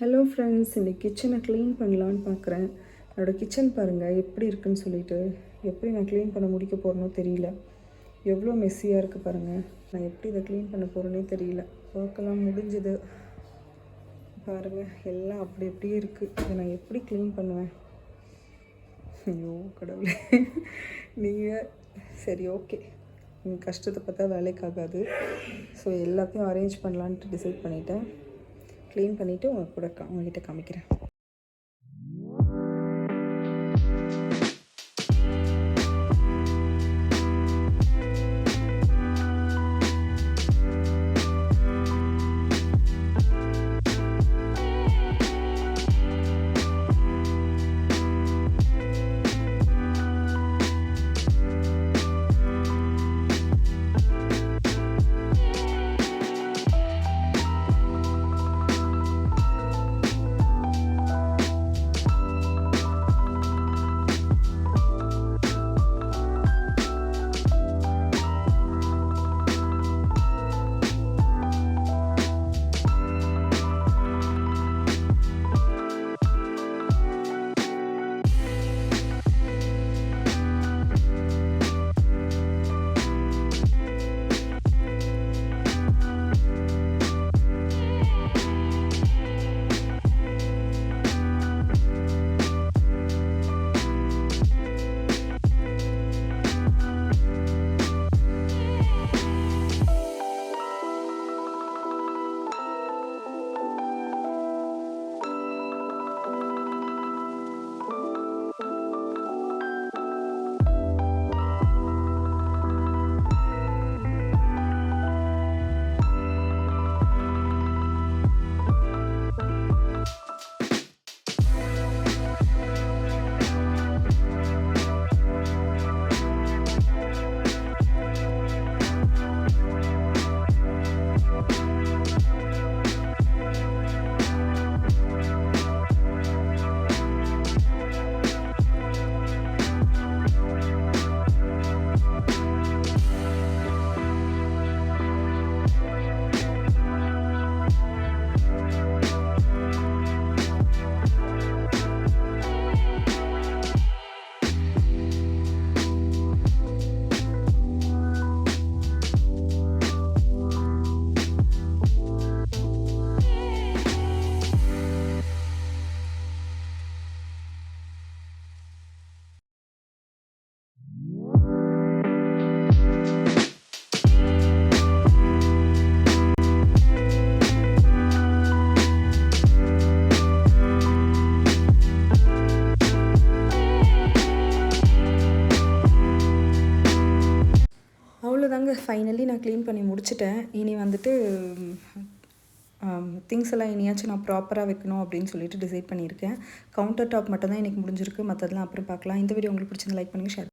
Hello friends, இன்றைக்கி கிச்சனை clean பண்ணலான்னு பார்க்குறேன். என்னோடய கிச்சன் பாருங்கள் எப்படி இருக்குன்னு சொல்லிட்டு. எப்படி நான் க்ளீன் பண்ண முடிக்க போகிறேனோ தெரியல. எவ்வளோ மெஸ்ஸியாக இருக்குது பாருங்கள். நான் எப்படி இதை க்ளீன் பண்ண போகிறேனே தெரியல. ஒர்க்கெல்லாம் முடிஞ்சுது பாருங்கள். எல்லாம் அப்படி அப்படியே இருக்குது. இதை நான் எப்படி க்ளீன் பண்ணுவேன்? ஐயோ கடவுளே, நீங்கள் சரி ஓகே, உங்கள் கஷ்டத்தை பார்த்தா வேலைக்கு ஆகாது. ஸோ எல்லாத்தையும் அரேஞ்ச் பண்ணலான்ட்டு டிசைட் பண்ணிட்டேன். க்ளீன் பண்ணிவிட்டு உங்ககிட்ட காமிக்கிறேன். அவ்வளோதாங்க, ஃபைனலி நான் க்ளீன் பண்ணி முடிச்சிட்டேன். இனி வந்துட்டு திங்ஸ் எல்லாம் இனியாச்சும் நான் ப்ராப்பராக வைக்கணும் அப்படின்னு சொல்லிட்டு டிசைட் பண்ணியிருக்கேன். கவுண்டர் டாப் மட்டும் தான் இன்றைக்கி முடிஞ்சிருக்கு. மற்றதெல்லாம் அப்புறம் பார்க்கலாம். இந்த வீடியோ உங்களுக்கு பிடிச்சிருந்தா லைக் பண்ணுங்கள், ஷேர்